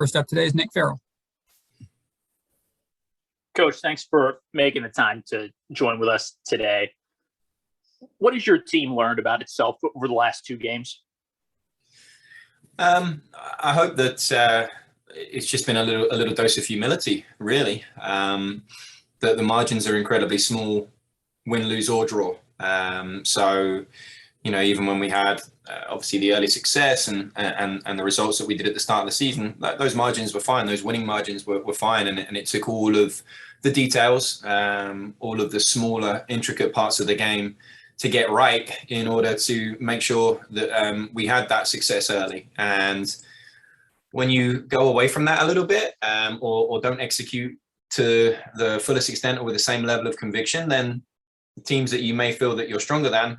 First up today is Nick Farrell. Coach, thanks for making the time to join with us today. What has your team learned about itself over the last 2 games? I hope that it's just been a little dose of humility, really. That the margins are incredibly small, win, lose, or draw. So, even when we had obviously the early success and the results that we did at the start of the season, those margins were fine. Those winning margins were fine, and it took all of the details, all of the smaller, intricate parts of the game to get right in order to make sure that we had that success early. And when you go away from that a little bit, or don't execute to the fullest extent or with the same level of conviction, then teams that you may feel that you're stronger than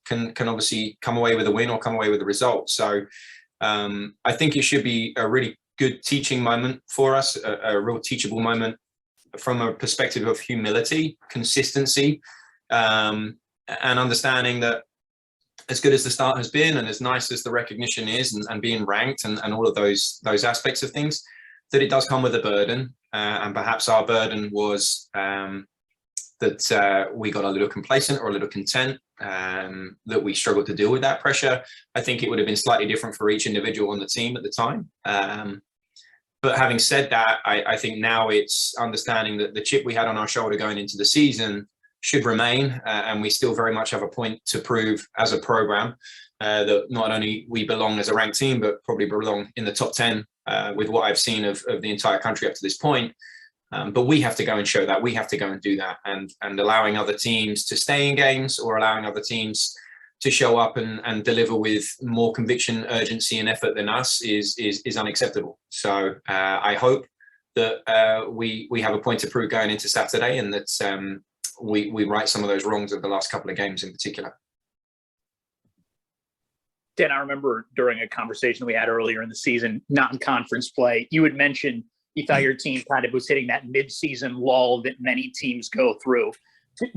can obviously come away with a win or come away with a result. So I think it should be a really good teaching moment for us, a real teachable moment from a perspective of humility, consistency, and understanding that as good as the start has been and as nice as the recognition is and being ranked and all of those aspects of things, that it does come with a burden. And perhaps our burden was that we got a little complacent or a little content, that we struggled to deal with that pressure. I think it would have been slightly different for each individual on the team at the time. But having said that, I think now it's understanding that the chip we had on our shoulder going into the season should remain, and we still very much have a point to prove as a program, that not only we belong as a ranked team, but probably belong in the top 10 with what I've seen of the entire country up to this point. But we have to go and show that. We have to go and do that, and allowing other teams to stay in games or allowing other teams to show up and deliver with more conviction, urgency, and effort than us is unacceptable. So I hope that we have a point to prove going into Saturday, and that we right some of those wrongs of the last couple of games in particular. Dan, I remember during a conversation we had earlier in the season, not in conference play, you had mentioned you thought your team kind of was hitting that mid-season lull that many teams go through.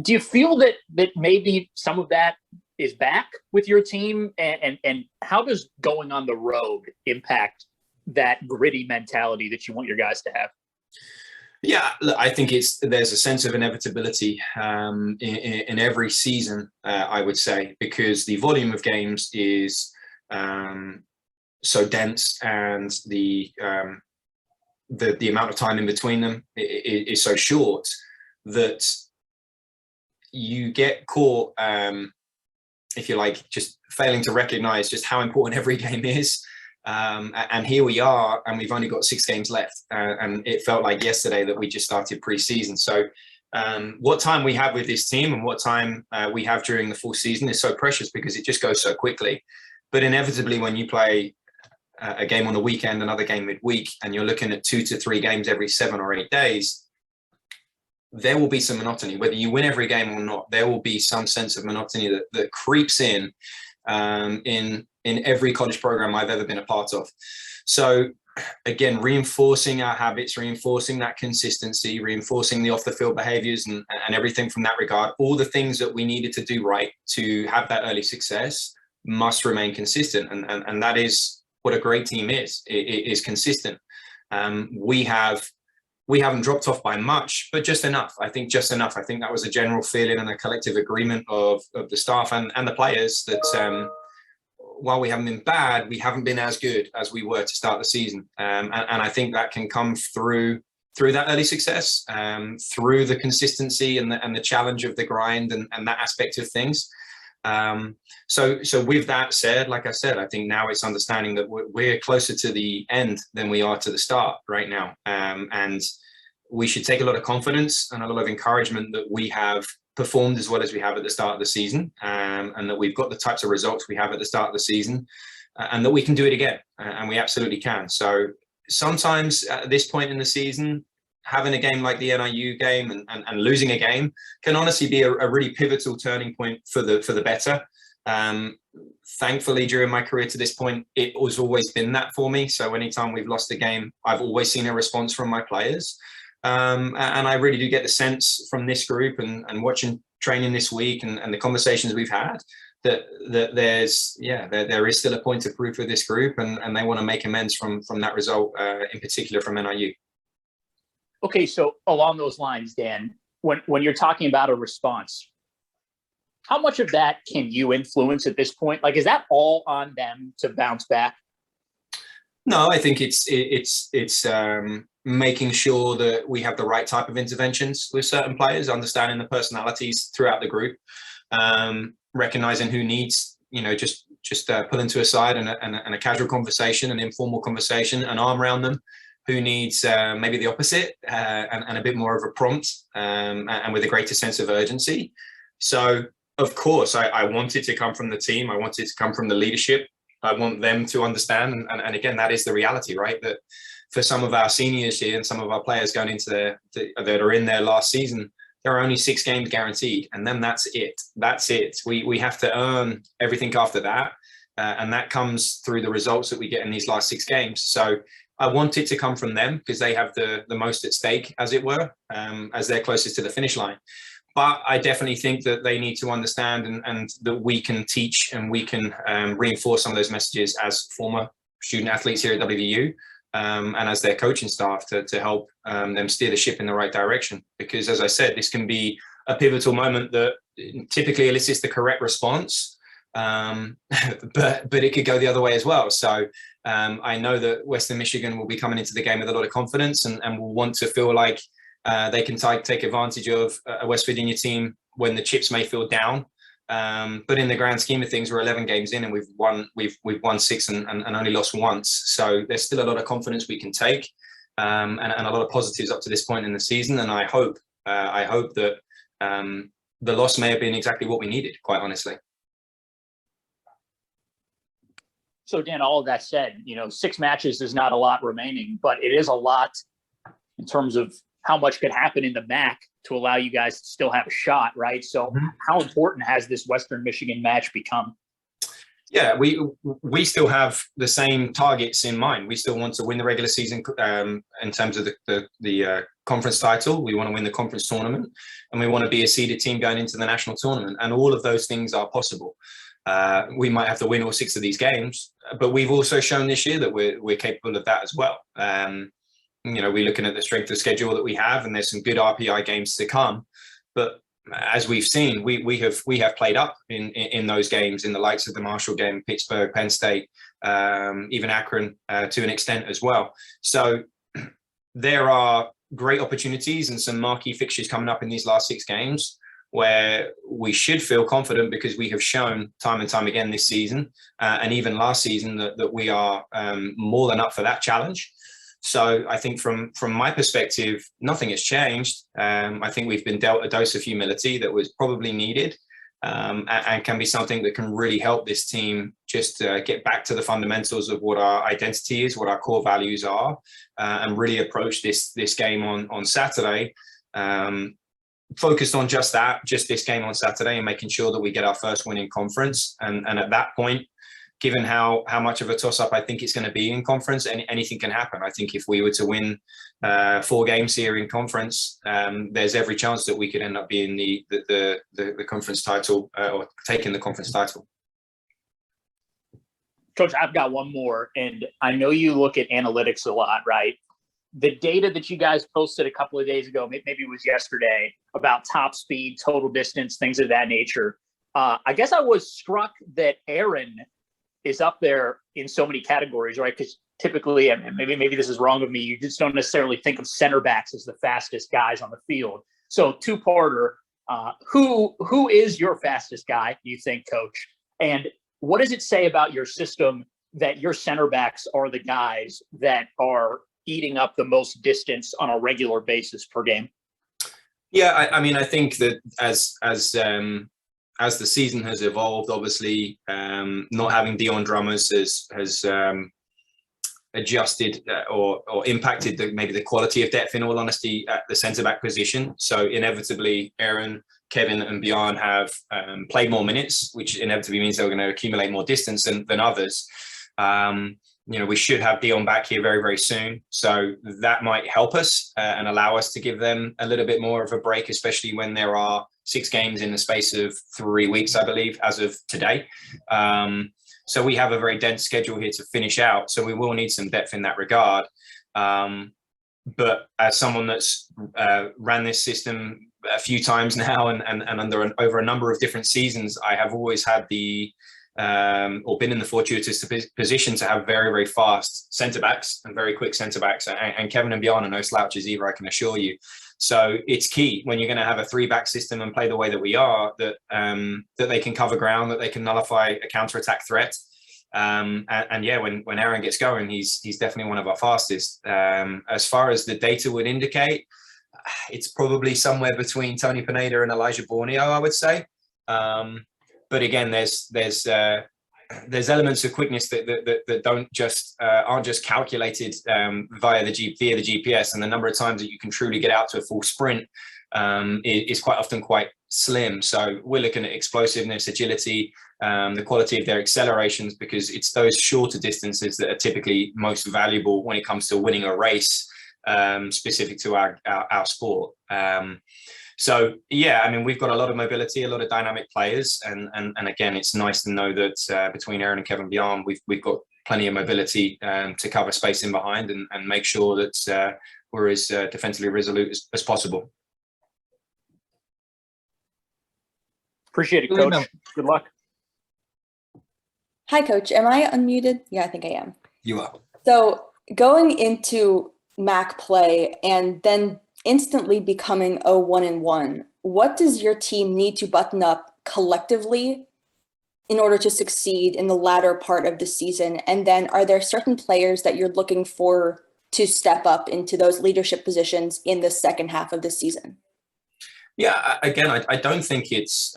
Do you feel that maybe some of that is back with your team? And how does going on the road impact that gritty mentality that you want your guys to have? Yeah, look, I think there's a sense of inevitability in every season, I would say, because the volume of games is so dense, and the amount of time in between them is so short that you get caught, if you like, just failing to recognize just how important every game is. And here we are, and we've only got 6 games left, and it felt like yesterday that we just started pre-season. So what time we have with this team and what time we have during the full season is so precious, because it just goes so quickly. But inevitably, when you play a game on the weekend, another game midweek, and you're looking at 2 to 3 games every 7 or 8 days, there will be some monotony. Whether you win every game or not, there will be some sense of monotony that creeps in every college program I've ever been a part of. So again, reinforcing our habits, reinforcing that consistency, reinforcing the off the field behaviors and everything from that regard, all the things that we needed to do right to have that early success must remain consistent. And that is what a great team is. It is consistent. We haven't dropped off by much, but just enough. I think just enough. I think that was a general feeling and a collective agreement of the staff and the players that while we haven't been bad, we haven't been as good as we were to start the season. And I think that can come through that early success, through the consistency and the challenge of the grind and that aspect of things. So with that said, like I said, I think now it's understanding that we're closer to the end than we are to the start right now. And we should take a lot of confidence and a lot of encouragement that we have performed as well as we have at the start of the season, and that we've got the types of results we have at the start of the season, and that we can do it again, and we absolutely can. So sometimes at this point in the season, having a game like the NIU game and losing a game can honestly be a really pivotal turning point for the better. Thankfully, during my career to this point, it has always been that for me. So anytime we've lost a game, I've always seen a response from my players. And I really do get the sense from this group and watching training this week and the conversations we've had that there is still a point of proof with this group, and they want to make amends from that result, in particular from NIU. Okay, so along those lines, Dan, when you're talking about a response, how much of that can you influence at this point? Like, is that all on them to bounce back? No, I think it's making sure that we have the right type of interventions with certain players, understanding the personalities throughout the group, recognizing who needs, just pulling to a side and a casual conversation, an informal conversation, an arm around them. Who needs maybe the opposite, and a bit more of a prompt, and with a greater sense of urgency. So, of course, I want it to come from the team. I want it to come from the leadership. I want them to understand. And again, that is the reality, right? That for some of our seniors here and some of our players going into that are in their last season, there are only 6 games guaranteed. And then that's it. That's it. We have to earn everything after that. And that comes through the results that we get in these last 6 games. So I want it to come from them because they have the most at stake, as it were, as they're closest to the finish line. But I definitely think that they need to understand and that we can teach and we can reinforce some of those messages as former student athletes here at WVU, and as their coaching staff to help them steer the ship in the right direction. Because as I said, this can be a pivotal moment that typically elicits the correct response, but it could go the other way as well. So I know that Western Michigan will be coming into the game with a lot of confidence and will want to feel like they can take advantage of a West Virginia team when the chips may feel down. But in the grand scheme of things, we're 11 games in and we've won 6 and only lost once. So there's still a lot of confidence we can take, and a lot of positives up to this point in the season. And I hope that the loss may have been exactly what we needed, quite honestly. So Dan, all of that said, 6 matches is not a lot remaining, but it is a lot in terms of how much could happen in the MAC to allow you guys to still have a shot, right? So how important has this Western Michigan match become? Yeah, we still have the same targets in mind. We still want to win the regular season in terms of the conference title. We want to win the conference tournament, and we want to be a seeded team going into the national tournament. And all of those things are possible. We might have to win all 6 of these games, but we've also shown this year that we're capable of that as well. We're looking at the strength of schedule that we have, and there's some good RPI games to come. But as we've seen, we have played up in those games, in the likes of the Marshall game, Pittsburgh, Penn State, even Akron to an extent as well. So there are great opportunities and some marquee fixtures coming up in these last 6 games where we should feel confident because we have shown time and time again this season, and even last season, that we are more than up for that challenge. So I think from my perspective, nothing has changed. I think we've been dealt a dose of humility that was probably needed, and can be something that can really help this team just get back to the fundamentals of what our identity is, what our core values are, and really approach this game on Saturday, focused on just this game on Saturday, and making sure that we get our first win in conference. And at that point, given how much of a toss-up I think it's going to be in conference, anything can happen. I think if we were to win 4 games here in conference, there's every chance that we could end up being the conference title, or taking the conference title. Coach, I've got one more, and I know you look at analytics a lot, right? The data that you guys posted a couple of days ago, maybe it was yesterday, about top speed, total distance, things of that nature. I guess I was struck that Aaron is up there in so many categories, right? Because typically, and maybe this is wrong of me, you just don't necessarily think of center backs as the fastest guys on the field. So 2-parter, who is your fastest guy, do you think, Coach? And what does it say about your system that your center backs are the guys that are eating up the most distance on a regular basis per game? Yeah, I think that as the season has evolved, obviously, not having Dion Drummers has adjusted or impacted maybe the quality of depth, in all honesty, at the centre-back position. So inevitably, Aaron, Kevin and Bjorn have played more minutes, which inevitably means they're going to accumulate more distance than others. we should have Dion back here very, very soon. So that might help us and allow us to give them a little bit more of a break, especially when there are 6 games in the space of 3 weeks, I believe, as of today. So we have a very dense schedule here to finish out. So we will need some depth in that regard. But as someone that's ran this system a few times now and over a number of different seasons, I have always had or been in the fortuitous position to have very, very fast centre backs and very quick centre backs. And Kevin and Bjarne are no slouches either, I can assure you. So it's key when you're going to have a 3-back system and play the way that we are, that they can cover ground, that they can nullify a counter-attack threat. And yeah, when Aaron gets going, he's definitely one of our fastest. As far as the data would indicate, it's probably somewhere between Tony Pineda and Elijah Borneo, I would say. But again, there's elements of quickness that aren't just calculated via the GPS, and the number of times that you can truly get out to a full sprint is quite often quite slim. So we're looking at explosiveness, agility, the quality of their accelerations, because it's those shorter distances that are typically most valuable when it comes to winning a race, specific to our sport. So yeah, I mean, we've got a lot of mobility, a lot of dynamic players, and again, it's nice to know that between Aaron and Kevin Bjarne, we've got plenty of mobility to cover space in behind and make sure that we're as defensively resolute as possible. Appreciate it, Coach. Good luck. Hi, Coach. Am I unmuted? Yeah, I think I am. You are. So going into MAC play and then instantly becoming a 1-1, what does your team need to button up collectively in order to succeed in the latter part of the season? And then are there certain players that you're looking for to step up into those leadership positions in the second half of the season? Yeah, again, I don't think it's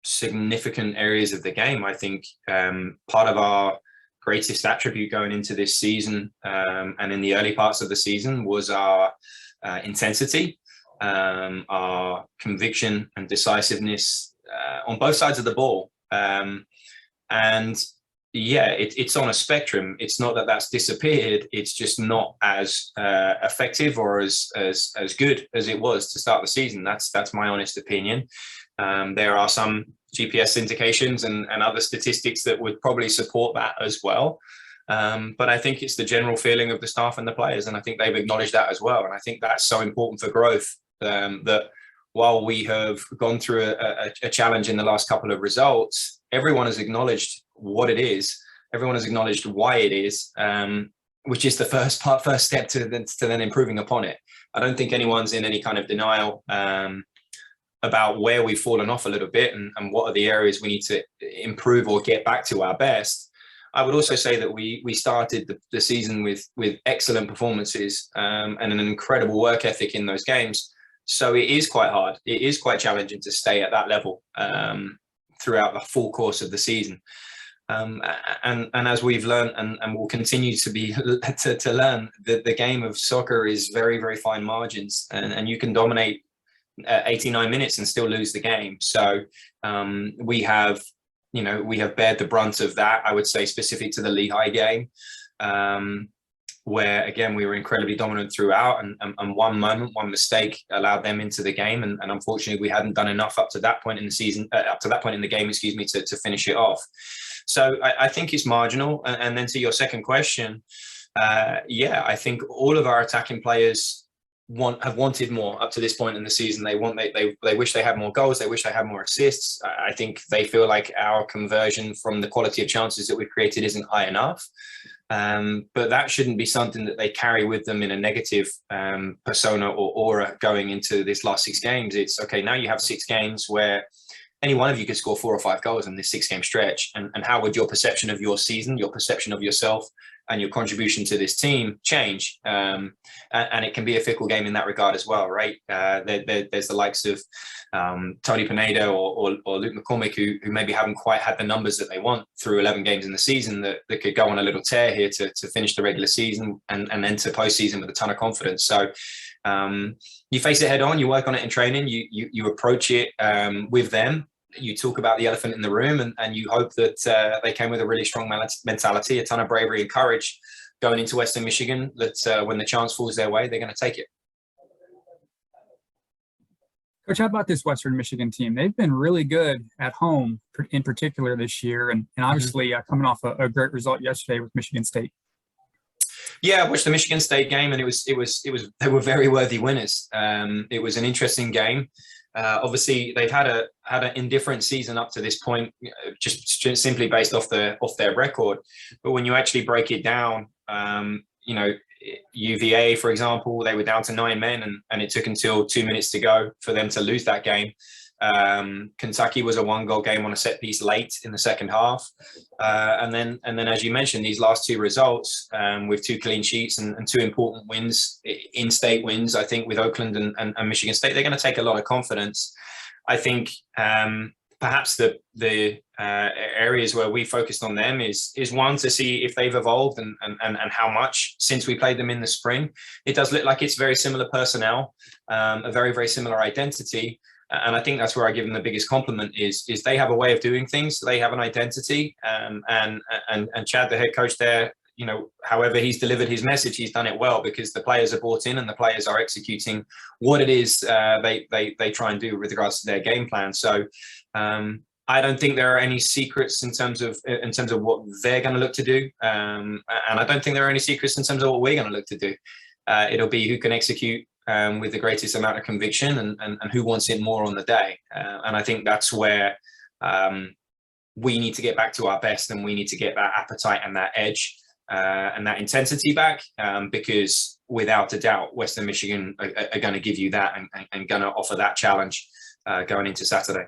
significant areas of the game. I think part of our greatest attribute going into this season and in the early parts of the season was our intensity, our conviction and decisiveness on both sides of the ball. And yeah, it's on a spectrum. It's not that that's disappeared. It's just not as effective or as good as it was to start the season. That's my honest opinion. There are some GPS indications and other statistics that would probably support that as well. But I think it's the general feeling of the staff and the players, and I think they've acknowledged that as well. And I think that's so important for growth, that while we have gone through a challenge in the last couple of results, everyone has acknowledged what it is. Everyone has acknowledged why it is, which is the first step to then improving upon it. I don't think anyone's in any kind of denial about where we've fallen off a little bit and what are the areas we need to improve or get back to our best. I would also say that we started the season with excellent performances and an incredible work ethic in those games. So it is quite hard. It is quite challenging to stay at that level throughout the full course of the season. And as we've learned and will continue to be to learn, the game of soccer is very, very fine margins, and you can dominate 89 minutes and still lose the game. So we have bared the brunt of that, I would say, specific to the Lehigh game, where again we were incredibly dominant throughout, and one mistake allowed them into the game, and unfortunately we hadn't done enough up to that point in the season, to finish it off. So I think it's marginal. And then to your second question, I think all of our attacking players have wanted more up to this point in the season. They wish they had more goals. They wish they had more assists. I think they feel like our conversion from the quality of chances that we've created isn't high enough. But that shouldn't be something that they carry with them in a negative persona or aura going into this last 6 games. It's okay, now you have 6 games where any one of you could score 4 or 5 goals in this 6-game stretch. And how would your perception of your season, your perception of yourself, and your contribution to this team change? And it can be a fickle game in that regard as well, right? There's the likes of Tony Pineda or Luke McCormick who maybe haven't quite had the numbers that they want through 11 games in the season that could go on a little tear here to finish the regular season and enter postseason with a ton of confidence. So you face it head on, you work on it in training, you approach it with them you talk about the elephant in the room, and you hope that they came with a really strong mentality, a ton of bravery and courage going into Western Michigan, that when the chance falls their way, they're going to take it. Coach, how about this Western Michigan team? They've been really good at home in particular this year, and obviously coming off a great result yesterday with Michigan State. Yeah, I watched the Michigan State game, and they were very worthy winners. It was an interesting game. Obviously, they've had an indifferent season up to this point, just simply based off their record. But when you actually break it down, UVA, for example, they were down to 9 men, and it took until 2 minutes to go for them to lose that game. Kentucky was a 1-goal game on a set piece late in the second half, and then as you mentioned, these last 2 results with 2 clean sheets and 2 important wins, in-state wins, I think, with Oakland and Michigan State, they're going to take a lot of confidence. I think perhaps the areas where we focused on them is one, to see if they've evolved and how much since we played them in the spring. It does look like it's very similar personnel, a very, very similar identity. And I think that's where I give them the biggest compliment is they have a way of doing things. They have an identity, and Chad, the head coach there, however he's delivered his message, he's done it well, because the players are bought in and the players are executing what it is they try and do with regards to their game plan. So I don't think there are any secrets in terms of what they're going to look to do, and I don't think there are any secrets in terms of what we're going to look to do. It'll be who can execute with the greatest amount of conviction, and who wants it more on the day. And I think that's where we need to get back to our best, and we need to get that appetite and that edge and that intensity back, because without a doubt, Western Michigan are going to give you that and going to offer that challenge going into Saturday.